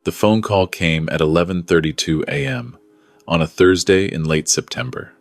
The phone call came at 11:32 a.m. on a Thursday in late September.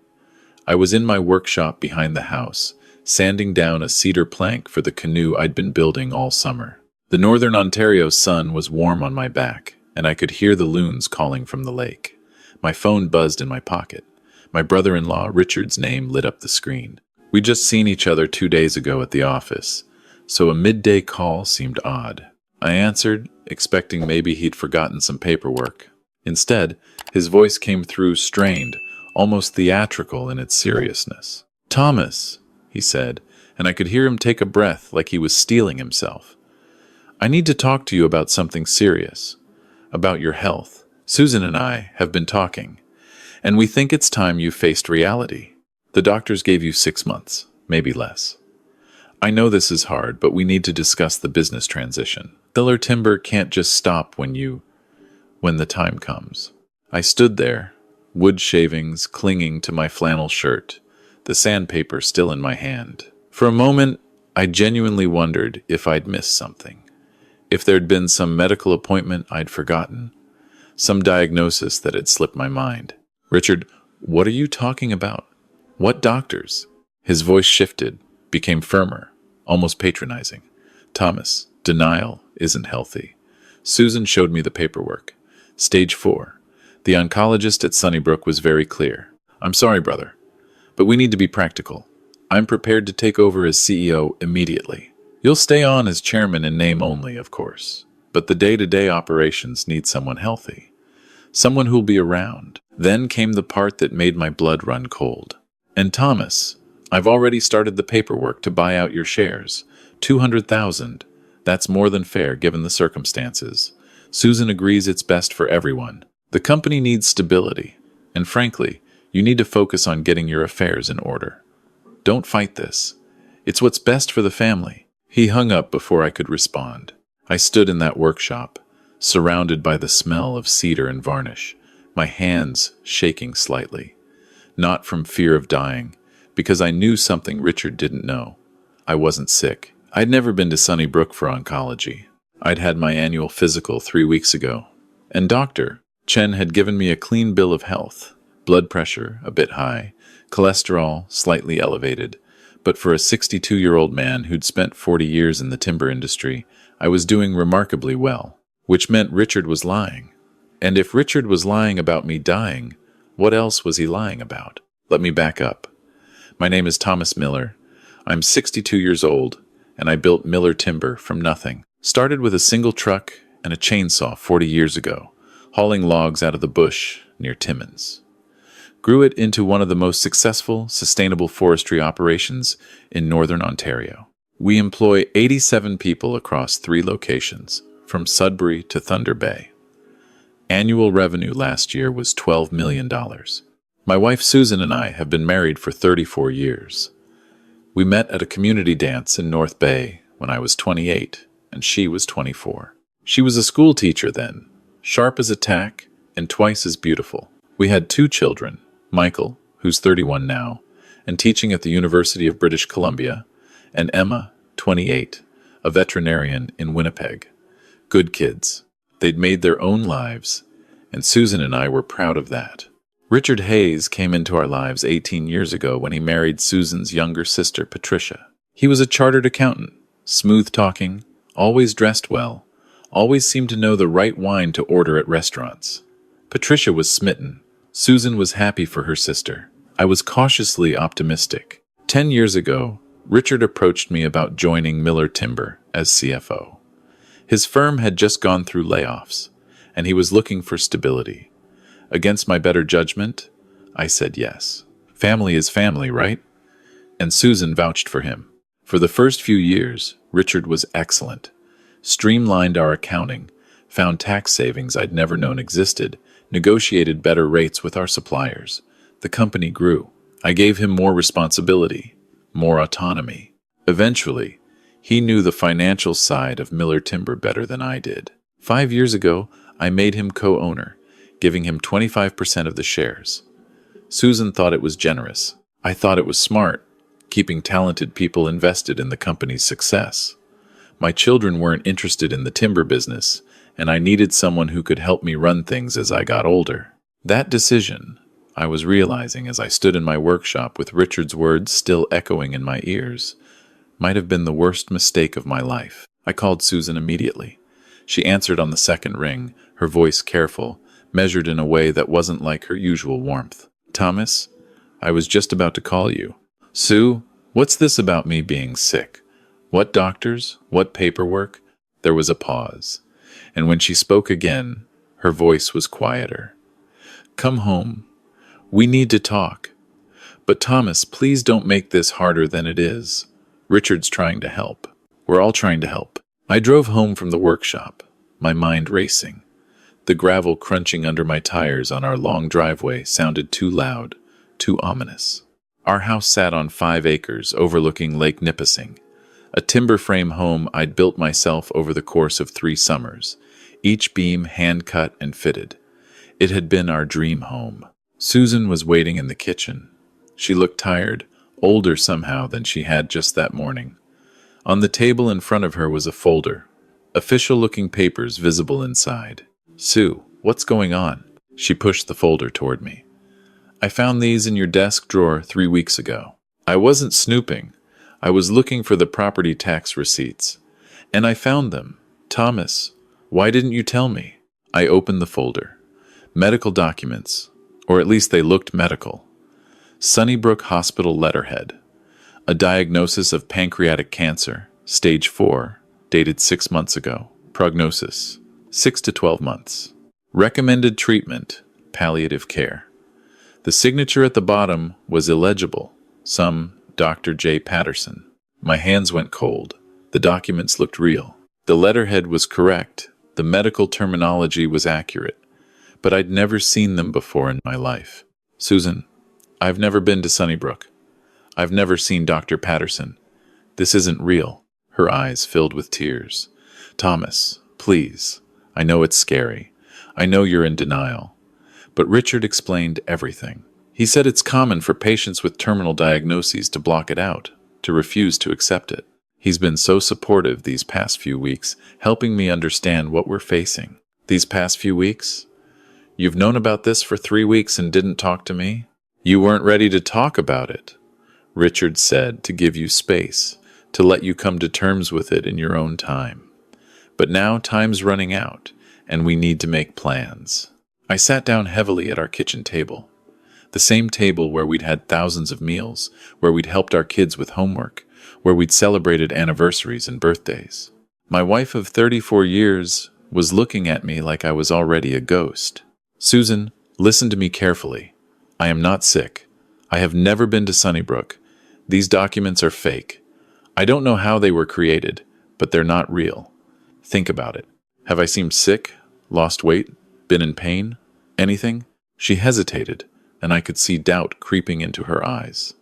I was in my workshop behind the house, sanding down a cedar plank for the canoe I'd been building all summer. The northern Ontario sun was warm on my back, and I could hear the loons calling from the lake. My phone buzzed in my pocket. My brother-in-law, Richard's name, lit up the screen. We'd just seen each other 2 days ago at the office, so a midday call seemed odd. I answered, expecting maybe he'd forgotten some paperwork. Instead, his voice came through strained, almost theatrical in its seriousness. "Thomas," he said, and I could hear him take a breath like he was steeling himself. "I need to talk to you about something serious, about your health. Susan and I have been talking, and we think it's time you faced reality. The doctors gave you 6 months, maybe less. I know this is hard, but we need to discuss the business transition. Miller Timber can't just stop when the time comes." I stood there, wood shavings clinging to my flannel shirt, the sandpaper still in my hand. For a moment, I genuinely wondered if I'd missed something. If there'd been some medical appointment I'd forgotten, some diagnosis that had slipped my mind. "Richard, what are you talking about? What doctors?" His voice shifted, became firmer, almost patronizing. "Thomas, denial isn't healthy. Susan showed me the paperwork. Stage 4. The oncologist at Sunnybrook was very clear. I'm sorry, brother, but we need to be practical. I'm prepared to take over as CEO immediately. You'll stay on as chairman in name only, of course, but the day-to-day operations need someone healthy, someone who'll be around." Then came the part that made my blood run cold. "And Thomas, I've already started the paperwork to buy out your shares. 200,000. That's more than fair given the circumstances. Susan agrees it's best for everyone. The company needs stability, and frankly, you need to focus on getting your affairs in order. Don't fight this. It's what's best for the family." He hung up before I could respond. I stood in that workshop, surrounded by the smell of cedar and varnish, my hands shaking slightly. Not from fear of dying, because I knew something Richard didn't know. I wasn't sick. I'd never been to Sunnybrook for oncology. I'd had my annual physical 3 weeks ago. And Dr. Chen had given me a clean bill of health. Blood pressure, a bit high. Cholesterol, slightly elevated. But for a 62-year-old man who'd spent 40 years in the timber industry, I was doing remarkably well. Which meant Richard was lying. And if Richard was lying about me dying, what else was he lying about? Let me back up. My name is Thomas Miller. I'm 62 years old, and I built Miller Timber from nothing. Started with a single truck and a chainsaw 40 years ago, hauling logs out of the bush near Timmins. Grew it into one of the most successful, sustainable forestry operations in northern Ontario. We employ 87 people across 3 locations, from Sudbury to Thunder Bay. Annual revenue last year was $12 million. My wife Susan and I have been married for 34 years. We met at a community dance in North Bay when I was 28 and she was 24. She was a school teacher then, sharp as a tack and twice as beautiful. We had 2 children, Michael, who's 31 now, and teaching at the University of British Columbia, and Emma, 28, a veterinarian in Winnipeg. Good kids. They'd made their own lives, and Susan and I were proud of that. Richard Hayes came into our lives 18 years ago when he married Susan's younger sister, Patricia. He was a chartered accountant, smooth-talking, always dressed well, always seemed to know the right wine to order at restaurants. Patricia was smitten. Susan was happy for her sister. I was cautiously optimistic. 10 years ago, Richard approached me about joining Miller Timber as CFO. His firm had just gone through layoffs, and he was looking for stability. Against my better judgment, I said yes. Family is family, right? And Susan vouched for him. For the first few years, Richard was excellent. Streamlined our accounting, found tax savings I'd never known existed, negotiated better rates with our suppliers. The company grew. I gave him more responsibility, more autonomy. Eventually, he knew the financial side of Miller Timber better than I did. 5 years ago, I made him co-owner, giving him 25% of the shares. Susan thought it was generous. I thought it was smart, keeping talented people invested in the company's success. My children weren't interested in the timber business, and I needed someone who could help me run things as I got older. That decision, I was realizing as I stood in my workshop with Richard's words still echoing in my ears, might have been the worst mistake of my life. I called Susan immediately. She answered on the second ring, her voice careful, measured in a way that wasn't like her usual warmth. "Thomas, I was just about to call you." "Sue, what's this about me being sick? What doctors? What paperwork?" There was a pause, and when she spoke again, her voice was quieter. "Come home. We need to talk. But Thomas, please don't make this harder than it is. Richard's trying to help. We're all trying to help." I drove home from the workshop, my mind racing. The gravel crunching under my tires on our long driveway sounded too loud, too ominous. Our house sat on 5 acres overlooking Lake Nipissing, a timber frame home I'd built myself over the course of 3 summers, each beam hand-cut and fitted. It had been our dream home. Susan was waiting in the kitchen. She looked tired, older somehow than she had just that morning. On the table in front of her was a folder, official-looking papers visible inside. "Sue, what's going on?" She pushed the folder toward me. "I found these in your desk drawer 3 weeks ago. I wasn't snooping. I was looking for the property tax receipts. And I found them. Thomas, why didn't you tell me?" I opened the folder. Medical documents, or at least they looked medical. Sunnybrook Hospital letterhead. A diagnosis of pancreatic cancer, stage 4, dated 6 months ago. Prognosis, 6 to 12 months. Recommended treatment, palliative care. The signature at the bottom was illegible, some Dr. J. Patterson. My hands went cold. The documents looked real. The letterhead was correct. The medical terminology was accurate. But I'd never seen them before in my life. "Susan, I've never been to Sunnybrook. I've never seen Dr. Patterson. This isn't real." Her eyes filled with tears. "Thomas, please. I know it's scary. I know you're in denial." But Richard explained everything. He said it's common for patients with terminal diagnoses to block it out, to refuse to accept it. He's been so supportive these past few weeks, helping me understand what we're facing. "These past few weeks? You've known about this for 3 weeks and didn't talk to me?" "You weren't ready to talk about it," Richard said, "to give you space, to let you come to terms with it in your own time. But now time's running out, and we need to make plans." I sat down heavily at our kitchen table. The same table where we'd had thousands of meals, where we'd helped our kids with homework, where we'd celebrated anniversaries and birthdays. My wife of 34 years was looking at me like I was already a ghost. "Susan, listen to me carefully. I am not sick. I have never been to Sunnybrook. These documents are fake. I don't know how they were created, but they're not real. Think about it. Have I seemed sick, lost weight, been in pain, anything?" She hesitated, and I could see doubt creeping into her eyes.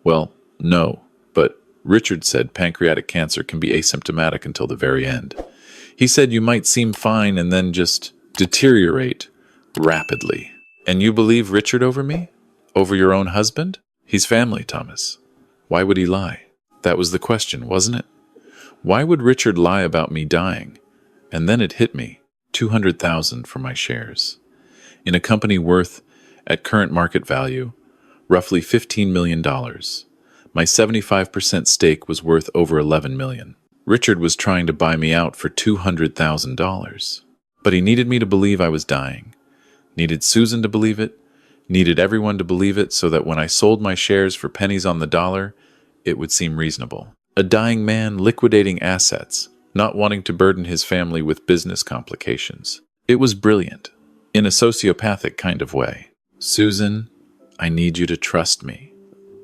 "Well, no, but Richard said pancreatic cancer can be asymptomatic until the very end. He said you might seem fine and then just deteriorate rapidly." "And you believe Richard over me? Over your own husband? He's family, Thomas. Why would he lie?" That was the question, wasn't it? Why would Richard lie about me dying? And then it hit me, $200,000 for my shares. In a company worth, at current market value, roughly $15 million. My 75% stake was worth over $11 million. Richard was trying to buy me out for $200,000. But he needed me to believe I was dying. Needed Susan to believe it. Needed everyone to believe it so that when I sold my shares for pennies on the dollar, it would seem reasonable. A dying man liquidating assets, not wanting to burden his family with business complications. It was brilliant, in a sociopathic kind of way. "Susan, I need you to trust me.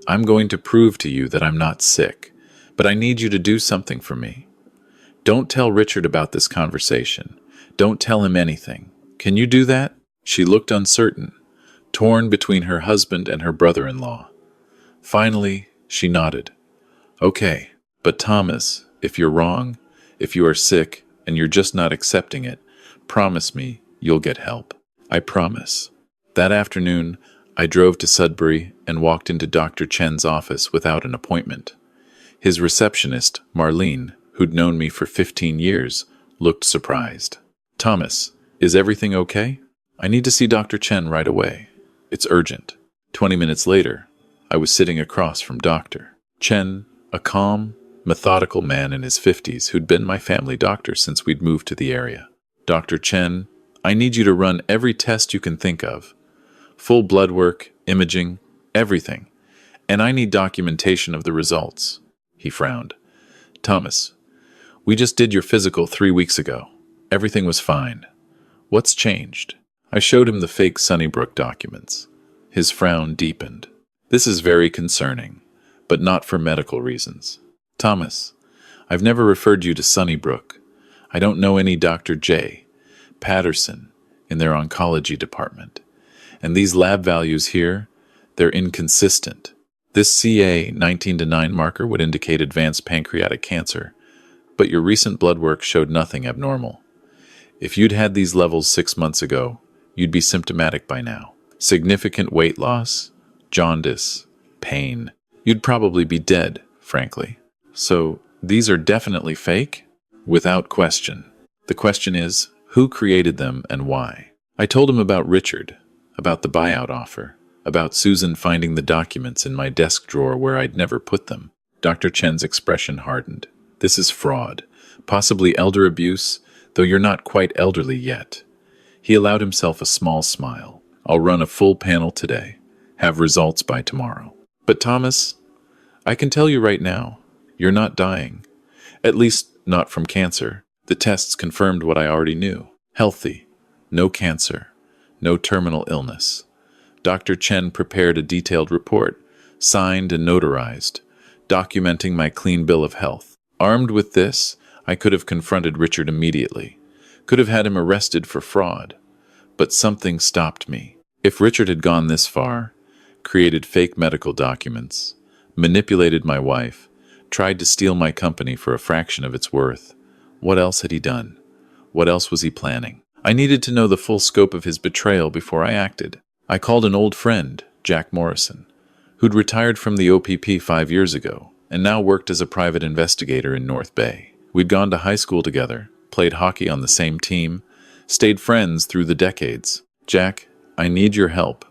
I'm going to prove to you that I'm not sick, but I need you to do something for me. Don't tell Richard about this conversation. Don't tell him anything. Can you do that?" She looked uncertain, torn between her husband and her brother-in-law. Finally, she nodded. "Okay, but Thomas, if you're wrong, if you are sick and you're just not accepting it, promise me you'll get help." "I promise." That afternoon, I drove to Sudbury and walked into Dr. Chen's office without an appointment. His receptionist, Marlene, who'd known me for 15 years, looked surprised. Thomas, is everything okay? I need to see Dr. Chen right away. It's urgent. 20 minutes later, I was sitting across from Dr. Chen, a calm, methodical man in his 50s who'd been my family doctor since we'd moved to the area. Dr. Chen, I need you to run every test you can think of. Full blood work, imaging, everything. And I need documentation of the results. He frowned. Thomas, we just did your physical 3 weeks ago. Everything was fine. What's changed? I showed him the fake Sunnybrook documents. His frown deepened. This is very concerning, but not for medical reasons. Thomas, I've never referred you to Sunnybrook. I don't know any Dr. J. Patterson in their oncology department. And these lab values here, they're inconsistent. This CA 19-9 marker would indicate advanced pancreatic cancer, but your recent blood work showed nothing abnormal. If you'd had these levels 6 months ago, you'd be symptomatic by now. Significant weight loss, jaundice, pain. You'd probably be dead, frankly. So, these are definitely fake? Without question. The question is, who created them and why? I told him about Richard, about the buyout offer, about Susan finding the documents in my desk drawer where I'd never put them. Dr. Chen's expression hardened. This is fraud, possibly elder abuse, though you're not quite elderly yet. He allowed himself a small smile. I'll run a full panel today, have results by tomorrow. But Thomas, I can tell you right now, you're not dying. At least not from cancer. The tests confirmed what I already knew. Healthy, no cancer, no terminal illness. Dr. Chen prepared a detailed report, signed and notarized, documenting my clean bill of health. Armed with this, I could have confronted Richard immediately, could have had him arrested for fraud. But something stopped me. If Richard had gone this far, created fake medical documents, manipulated my wife, tried to steal my company for a fraction of its worth, what else had he done? What else was he planning? I needed to know the full scope of his betrayal before I acted. I called an old friend, Jack Morrison, who'd retired from the OPP 5 years ago and now worked as a private investigator in North Bay. We'd gone to high school together, played hockey on the same team, stayed friends through the decades. Jack, I need your help,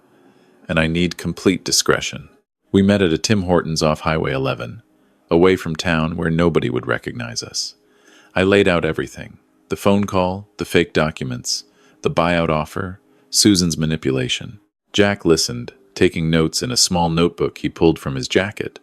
and I need complete discretion. We met at a Tim Hortons off Highway 11, away from town where nobody would recognize us. I laid out everything. The phone call, the fake documents, the buyout offer, Susan's manipulation. Jack listened, taking notes in a small notebook he pulled from his jacket.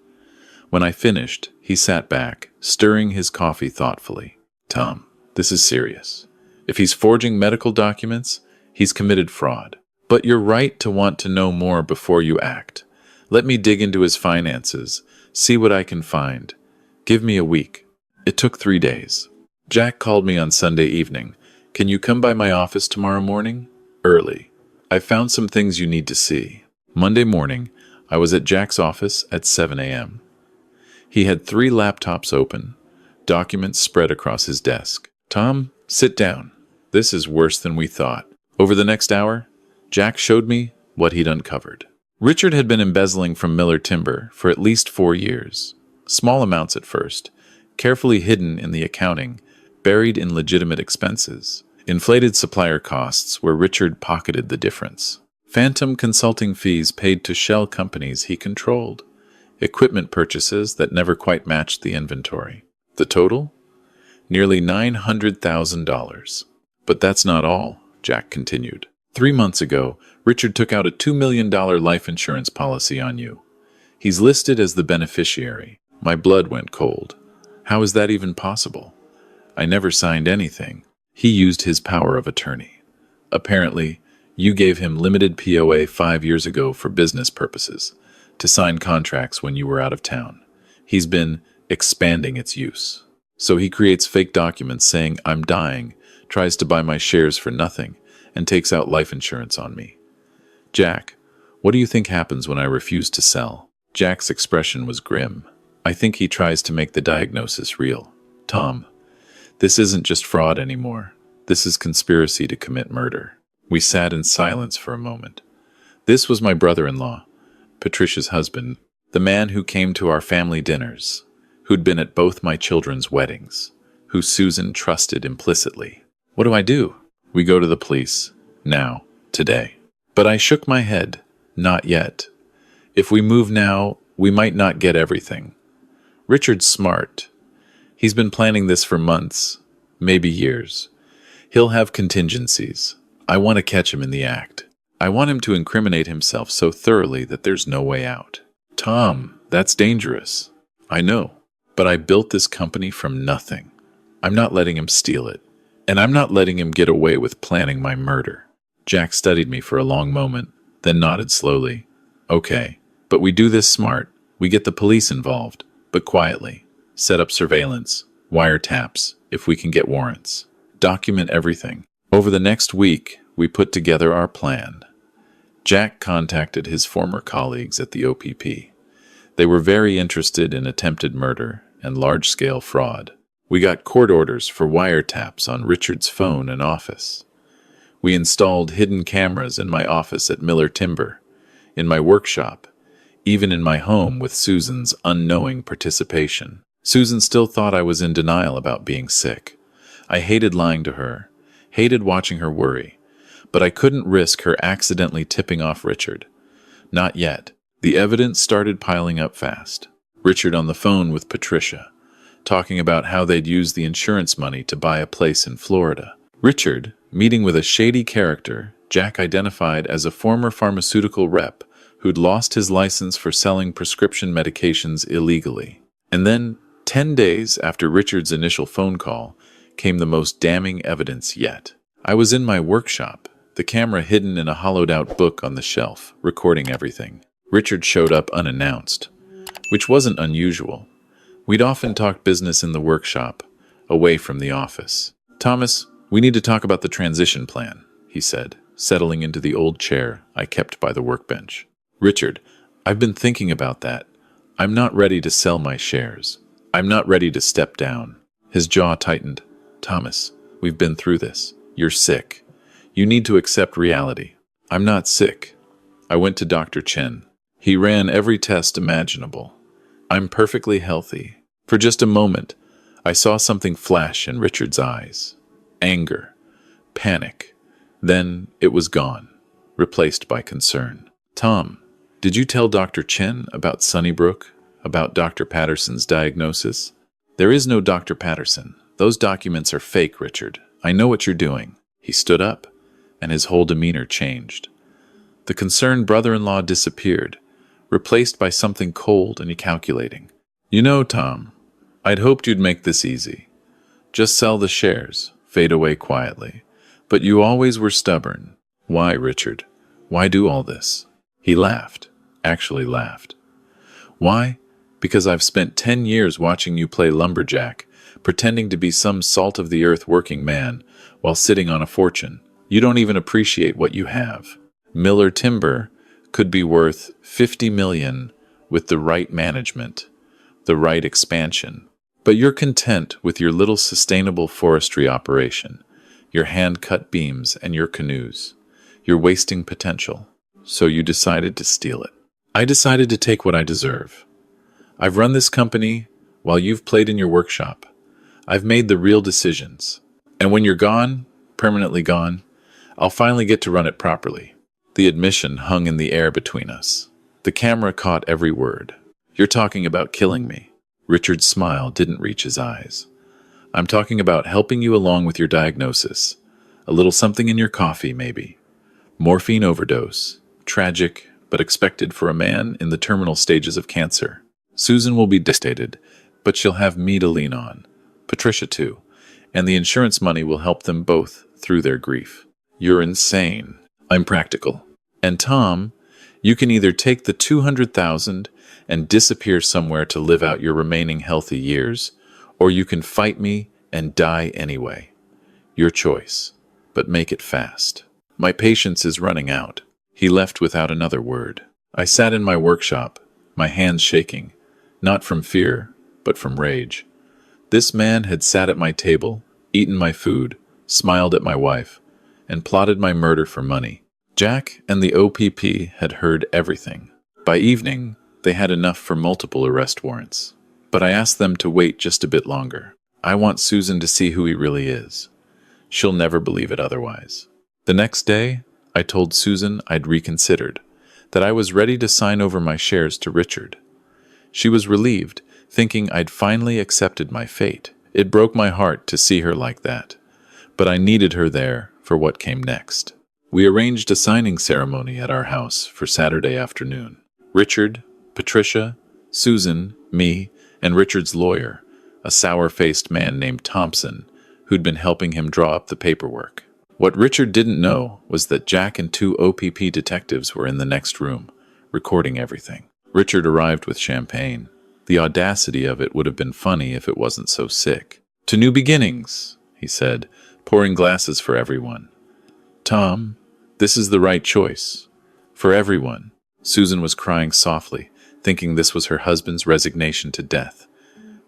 When I finished, he sat back, stirring his coffee thoughtfully. Tom, this is serious. If he's forging medical documents, he's committed fraud. But you're right to want to know more before you act. Let me dig into his finances, see what I can find. Give me a week. It took 3 days. Jack called me on Sunday evening. Can you come by my office tomorrow morning? Early. I found some things you need to see. Monday morning, I was at Jack's office at 7 a.m. He had 3 laptops open, documents spread across his desk. Tom, sit down. This is worse than we thought. Over the next hour, Jack showed me what he'd uncovered. Richard had been embezzling from Miller Timber for at least 4 years. Small amounts at first, carefully hidden in the accounting, buried in legitimate expenses. Inflated supplier costs where Richard pocketed the difference. Phantom consulting fees paid to shell companies he controlled. Equipment purchases that never quite matched the inventory. The total? Nearly $900,000. But that's not all, Jack continued. 3 months ago, Richard took out a $2 million life insurance policy on you. He's listed as the beneficiary. My blood went cold. How is that even possible? I never signed anything. He used his power of attorney. Apparently, you gave him limited POA 5 years ago for business purposes, to sign contracts when you were out of town. He's been expanding its use. So he creates fake documents saying I'm dying, tries to buy my shares for nothing, and takes out life insurance on me. Jack, what do you think happens when I refuse to sell? Jack's expression was grim. I think he tries to make the diagnosis real. Tom, this isn't just fraud anymore. This is conspiracy to commit murder. We sat in silence for a moment. This was my brother-in-law, Patricia's husband, the man who came to our family dinners, who'd been at both my children's weddings, who Susan trusted implicitly. What do I do? We go to the police. Now. Today. But I shook my head. Not yet. If we move now, we might not get everything. Richard's smart. He's been planning this for months, maybe years. He'll have contingencies. I want to catch him in the act. I want him to incriminate himself so thoroughly that there's no way out. Tom, that's dangerous. I know, but I built this company from nothing. I'm not letting him steal it, and I'm not letting him get away with planning my murder. Jack studied me for a long moment, then nodded slowly. Okay, but we do this smart. We get the police involved, but quietly. Set up surveillance, wiretaps, if we can get warrants. Document everything. Over the next week, we put together our plan. Jack contacted his former colleagues at the OPP. They were very interested in attempted murder and large-scale fraud. We got court orders for wiretaps on Richard's phone and office. We installed hidden cameras in my office at Miller Timber, in my workshop, even in my home with Susan's unknowing participation. Susan still thought I was in denial about being sick. I hated lying to her, hated watching her worry, but I couldn't risk her accidentally tipping off Richard. Not yet. The evidence started piling up fast. Richard on the phone with Patricia, talking about how they'd use the insurance money to buy a place in Florida. Richard, meeting with a shady character Jack identified as a former pharmaceutical rep who'd lost his license for selling prescription medications illegally. And then, 10 days after Richard's initial phone call, came the most damning evidence yet. I was in my workshop, the camera hidden in a hollowed-out book on the shelf, recording everything. Richard showed up unannounced, which wasn't unusual. We'd often talked business in the workshop, away from the office. Thomas, we need to talk about the transition plan, he said, settling into the old chair I kept by the workbench. Richard, I've been thinking about that. I'm not ready to sell my shares. I'm not ready to step down. His jaw tightened. Thomas, we've been through this. You're sick. You need to accept reality. I'm not sick. I went to Dr. Chen. He ran every test imaginable. I'm perfectly healthy. For just a moment, I saw something flash in Richard's eyes. Anger. Panic. Then it was gone, replaced by concern. Tom, did you tell Dr. Chen about Sunnybrook, about Dr. Patterson's diagnosis? There is no Dr. Patterson. Those documents are fake, Richard. I know what you're doing. He stood up, and his whole demeanor changed. The concerned brother-in-law disappeared, replaced by something cold and calculating. You know, Tom, I'd hoped you'd make this easy. Just sell the shares, fade away quietly. But you always were stubborn. Why, Richard? Why do all this? He laughed, actually laughed. Why? Because I've spent 10 years watching you play lumberjack, pretending to be some salt-of-the-earth working man, while sitting on a fortune. You don't even appreciate what you have. Miller Timber could be worth $50 million with the right management, the right expansion. But you're content with your little sustainable forestry operation, your hand-cut beams and your canoes. You're wasting potential. So you decided to steal it. I decided to take what I deserve. I've run this company while you've played in your workshop. I've made the real decisions. And when you're gone, permanently gone, I'll finally get to run it properly. The admission hung in the air between us. The camera caught every word. You're talking about killing me. Richard's smile didn't reach his eyes. I'm talking about helping you along with your diagnosis. A little something in your coffee, maybe. Morphine overdose. Tragic, but expected for a man in the terminal stages of cancer. Susan will be devastated, but she'll have me to lean on. Patricia, too. And the insurance money will help them both through their grief. You're insane. I'm practical. And Tom, you can either take the $200,000 and disappear somewhere to live out your remaining healthy years, or you can fight me and die anyway. Your choice, but make it fast. My patience is running out. He left without another word. I sat in my workshop, my hands shaking, not from fear, but from rage. This man had sat at my table, eaten my food, smiled at my wife, and plotted my murder for money. Jack and the OPP had heard everything. By evening, they had enough for multiple arrest warrants. But I asked them to wait just a bit longer. I want Susan to see who he really is. She'll never believe it otherwise. The next day, I told Susan I'd reconsidered, that I was ready to sign over my shares to Richard. She was relieved, thinking I'd finally accepted my fate. It broke my heart to see her like that, but I needed her there for what came next. We arranged a signing ceremony at our house for Saturday afternoon. Richard, Patricia, Susan, me, and Richard's lawyer, a sour-faced man named Thompson, who'd been helping him draw up the paperwork. What Richard didn't know was that Jack and two OPP detectives were in the next room, recording everything. Richard arrived with champagne. The audacity of it would have been funny if it wasn't so sick. "To new beginnings," he said, pouring glasses for everyone. "Tom, this is the right choice. For everyone." Susan was crying softly, thinking this was her husband's resignation to death.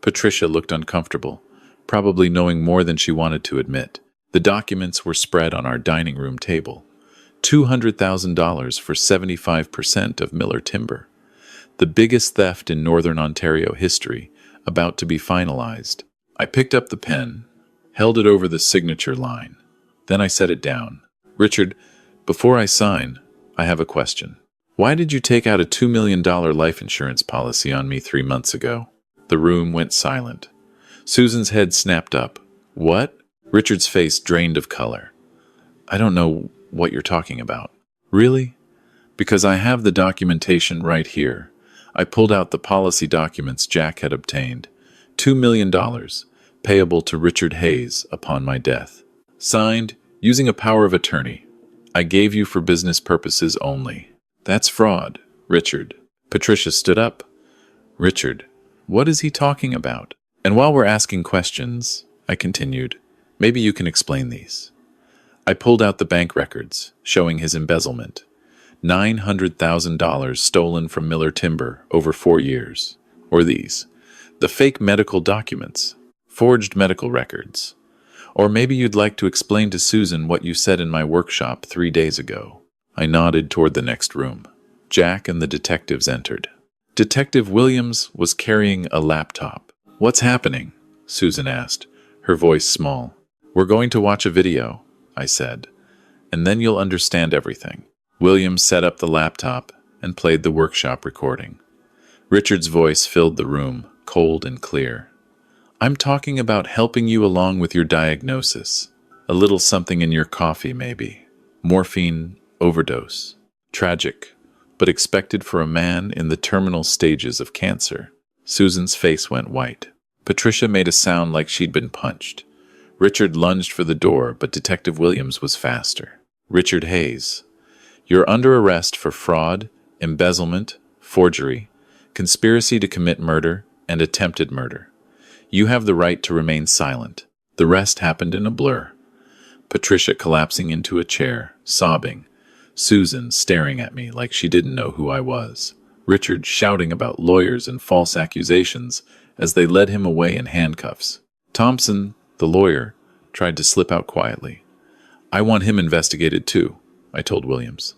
Patricia looked uncomfortable, probably knowing more than she wanted to admit. The documents were spread on our dining room table. $200,000 for 75% of Miller Timber. The biggest theft in Northern Ontario history, about to be finalized. I picked up the pen, held it over the signature line. Then I set it down. "Richard, before I sign, I have a question. Why did you take out a $2 million life insurance policy on me 3 months ago?" The room went silent. Susan's head snapped up. "What?" Richard's face drained of color. "I don't know what you're talking about." "Really? Because I have the documentation right here." I pulled out the policy documents Jack had obtained. $2 million, payable to Richard Hayes upon my death. Signed, using a power of attorney. I gave you for business purposes only. That's fraud, Richard. Patricia stood up. "Richard, what is he talking about?" "And while we're asking questions," I continued, "maybe you can explain these." I pulled out the bank records, showing his embezzlement. $900,000 stolen from Miller Timber over 4 years. Or these. The fake medical documents. Forged medical records. Or maybe you'd like to explain to Susan what you said in my workshop 3 days ago. I nodded toward the next room. Jack and the detectives entered. Detective Williams was carrying a laptop. "What's happening?" Susan asked, her voice small. "We're going to watch a video," I said, "and then you'll understand everything." Williams set up the laptop and played the workshop recording. Richard's voice filled the room, cold and clear. "I'm talking about helping you along with your diagnosis. A little something in your coffee, maybe. Morphine overdose. Tragic, but expected for a man in the terminal stages of cancer." Susan's face went white. Patricia made a sound like she'd been punched. Richard lunged for the door, but Detective Williams was faster. "Richard Hayes, you're under arrest for fraud, embezzlement, forgery, conspiracy to commit murder, and attempted murder. You have the right to remain silent." The rest happened in a blur. Patricia collapsing into a chair, sobbing. Susan staring at me like she didn't know who I was. Richard shouting about lawyers and false accusations as they led him away in handcuffs. Thompson, the lawyer, tried to slip out quietly. "I want him investigated too," I told Williams.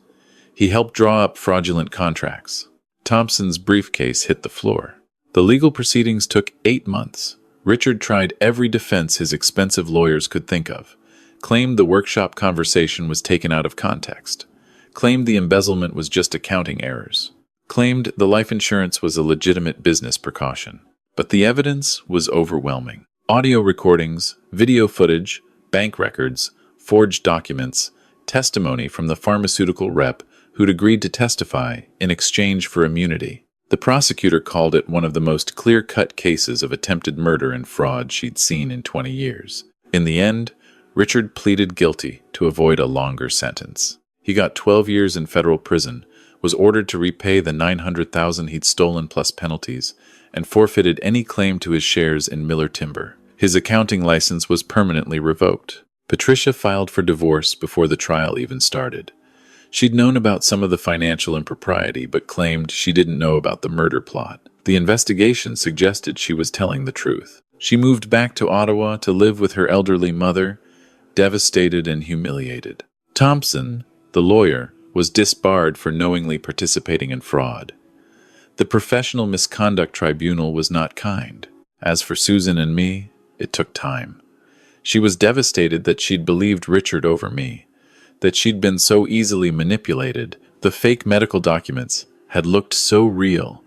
"He helped draw up fraudulent contracts." Thompson's briefcase hit the floor. The legal proceedings took 8 months. Richard tried every defense his expensive lawyers could think of. Claimed the workshop conversation was taken out of context. Claimed the embezzlement was just accounting errors. Claimed the life insurance was a legitimate business precaution. But the evidence was overwhelming. Audio recordings, video footage, bank records, forged documents, testimony from the pharmaceutical rep who'd agreed to testify in exchange for immunity. The prosecutor called it one of the most clear-cut cases of attempted murder and fraud she'd seen in 20 years. In the end, Richard pleaded guilty to avoid a longer sentence. He got 12 years in federal prison, was ordered to repay the $900,000 he'd stolen plus penalties, and forfeited any claim to his shares in Miller Timber. His accounting license was permanently revoked. Patricia filed for divorce before the trial even started. She'd known about some of the financial impropriety, but claimed she didn't know about the murder plot. The investigation suggested she was telling the truth. She moved back to Ottawa to live with her elderly mother, devastated and humiliated. Thompson, the lawyer, was disbarred for knowingly participating in fraud. The Professional Misconduct Tribunal was not kind. As for Susan and me, it took time. She was devastated that she'd believed Richard over me, that she'd been so easily manipulated. The fake medical documents had looked so real,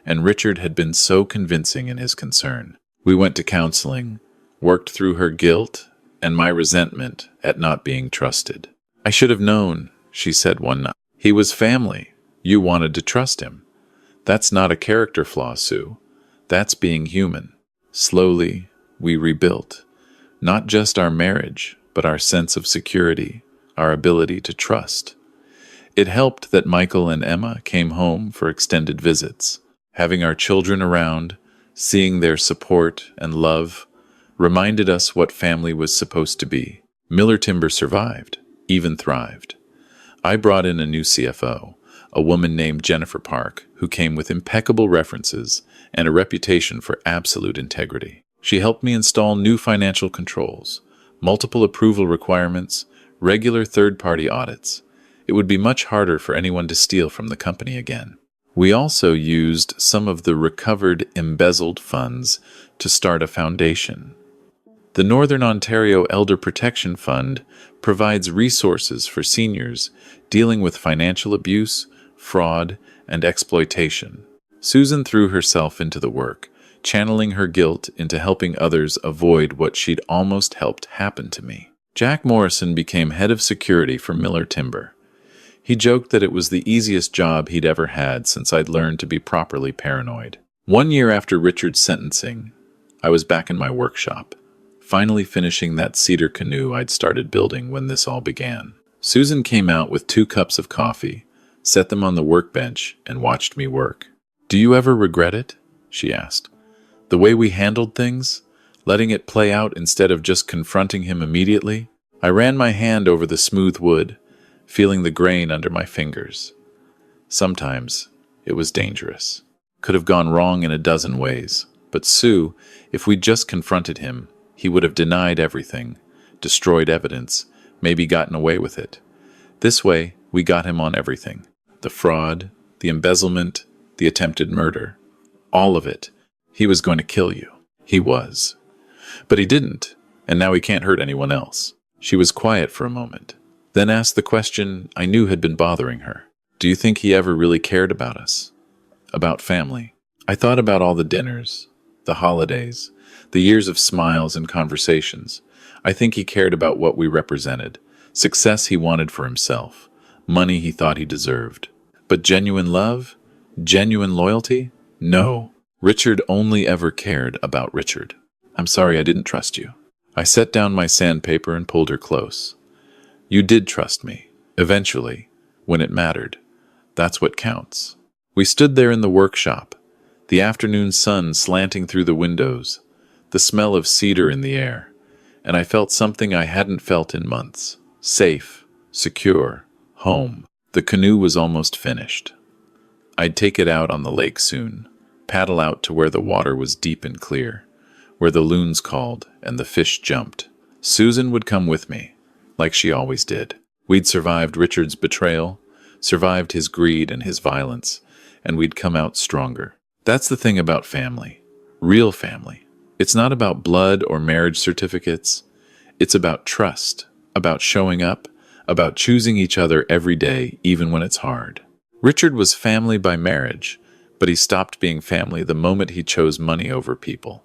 and Richard had been so convincing in his concern. We went to counseling, worked through her guilt and my resentment at not being trusted. "I should have known," she said one night. "He was family. You wanted to trust him. That's not a character flaw, Sue. That's being human." Slowly, we rebuilt. Not just our marriage, but our sense of security, our ability to trust. It helped that Michael and Emma came home for extended visits. Having our children around, seeing their support and love, reminded us what family was supposed to be. Miller Timber survived, even thrived. I brought in a new CFO, a woman named Jennifer Park, who came with impeccable references and a reputation for absolute integrity. She helped me install new financial controls, multiple approval requirements, regular third-party audits. It would be much harder for anyone to steal from the company again. We also used some of the recovered embezzled funds to start a foundation. The Northern Ontario Elder Protection Fund provides resources for seniors dealing with financial abuse, fraud, and exploitation. Susan threw herself into the work, channeling her guilt into helping others avoid what she'd almost helped happen to me. Jack Morrison became head of security for Miller Timber. He joked that it was the easiest job he'd ever had since I'd learned to be properly paranoid. 1 year after Richard's sentencing, I was back in my workshop, finally finishing that cedar canoe I'd started building when this all began. Susan came out with 2 cups of coffee, set them on the workbench, and watched me work. "Do you ever regret it?" she asked. "The way we handled things? Letting it play out instead of just confronting him immediately?" I ran my hand over the smooth wood, feeling the grain under my fingers. Sometimes it was dangerous. Could have gone wrong in a dozen ways. But Sue, if we'd just confronted him, he would have denied everything, destroyed evidence, maybe gotten away with it. This way, we got him on everything. The fraud, the embezzlement, the attempted murder. All of it. He was going to kill you. He was. But he didn't, and now he can't hurt anyone else. She was quiet for a moment, then asked the question I knew had been bothering her. "Do you think he ever really cared about us? About family?" I thought about all the dinners, the holidays, the years of smiles and conversations. I think he cared about what we represented, success he wanted for himself, money he thought he deserved. But genuine love? Genuine loyalty? No. Richard only ever cared about Richard. "I'm sorry I didn't trust you." I set down my sandpaper and pulled her close. "You did trust me. Eventually, when it mattered. That's what counts." We stood there in the workshop, the afternoon sun slanting through the windows, the smell of cedar in the air, and I felt something I hadn't felt in months. Safe, secure, home. The canoe was almost finished. I'd take it out on the lake soon, paddle out to where the water was deep and clear, where the loons called and the fish jumped. Susan would come with me, like she always did. We'd survived Richard's betrayal, survived his greed and his violence, and we'd come out stronger. That's the thing about family. Real family. It's not about blood or marriage certificates. It's about trust, about showing up, about choosing each other every day, even when it's hard. Richard was family by marriage, but he stopped being family the moment he chose money over people,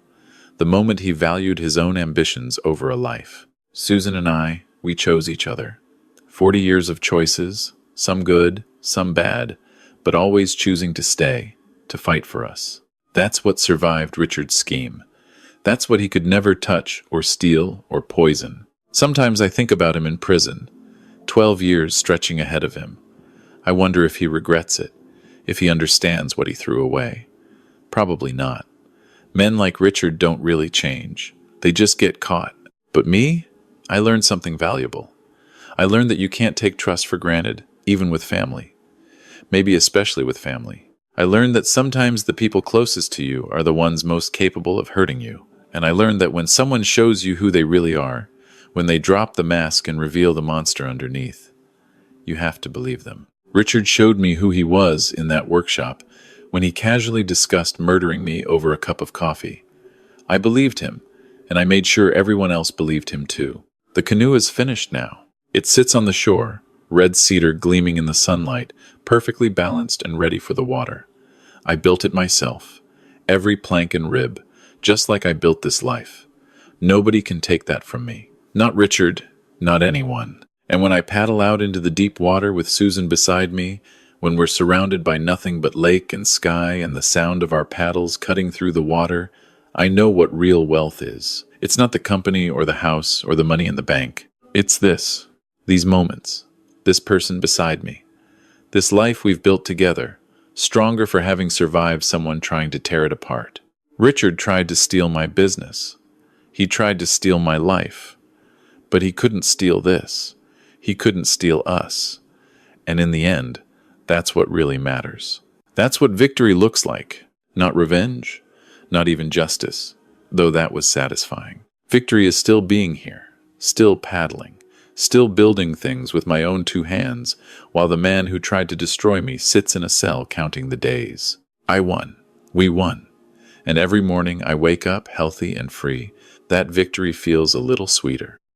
the moment he valued his own ambitions over a life. Susan and I, we chose each other. 40 years of choices, some good, some bad, but always choosing to stay, to fight for us. That's what survived Richard's scheme. That's what he could never touch or steal or poison. Sometimes I think about him in prison, 12 years stretching ahead of him. I wonder if he regrets it, if he understands what he threw away. Probably not. Men like Richard don't really change. They just get caught. But me? I learned something valuable. I learned that you can't take trust for granted, even with family. Maybe especially with family. I learned that sometimes the people closest to you are the ones most capable of hurting you. And I learned that when someone shows you who they really are, when they drop the mask and reveal the monster underneath, you have to believe them. Richard showed me who he was in that workshop when he casually discussed murdering me over a cup of coffee. I believed him, and I made sure everyone else believed him too. The canoe is finished now. It sits on the shore, red cedar gleaming in the sunlight, perfectly balanced and ready for the water. I built it myself, every plank and rib, just like I built this life. Nobody can take that from me. Not Richard, not anyone. And when I paddle out into the deep water with Susan beside me, when we're surrounded by nothing but lake and sky and the sound of our paddles cutting through the water, I know what real wealth is. It's not the company or the house or the money in the bank. It's this, these moments, this person beside me, this life we've built together, stronger for having survived someone trying to tear it apart. Richard tried to steal my business. He tried to steal my life. But he couldn't steal this. He couldn't steal us. And in the end, that's what really matters. That's what victory looks like. Not revenge, not even justice, though that was satisfying. Victory is still being here, still paddling, still building things with my own two hands, while the man who tried to destroy me sits in a cell counting the days. I won. We won. And every morning I wake up healthy and free. That victory feels a little sweeter.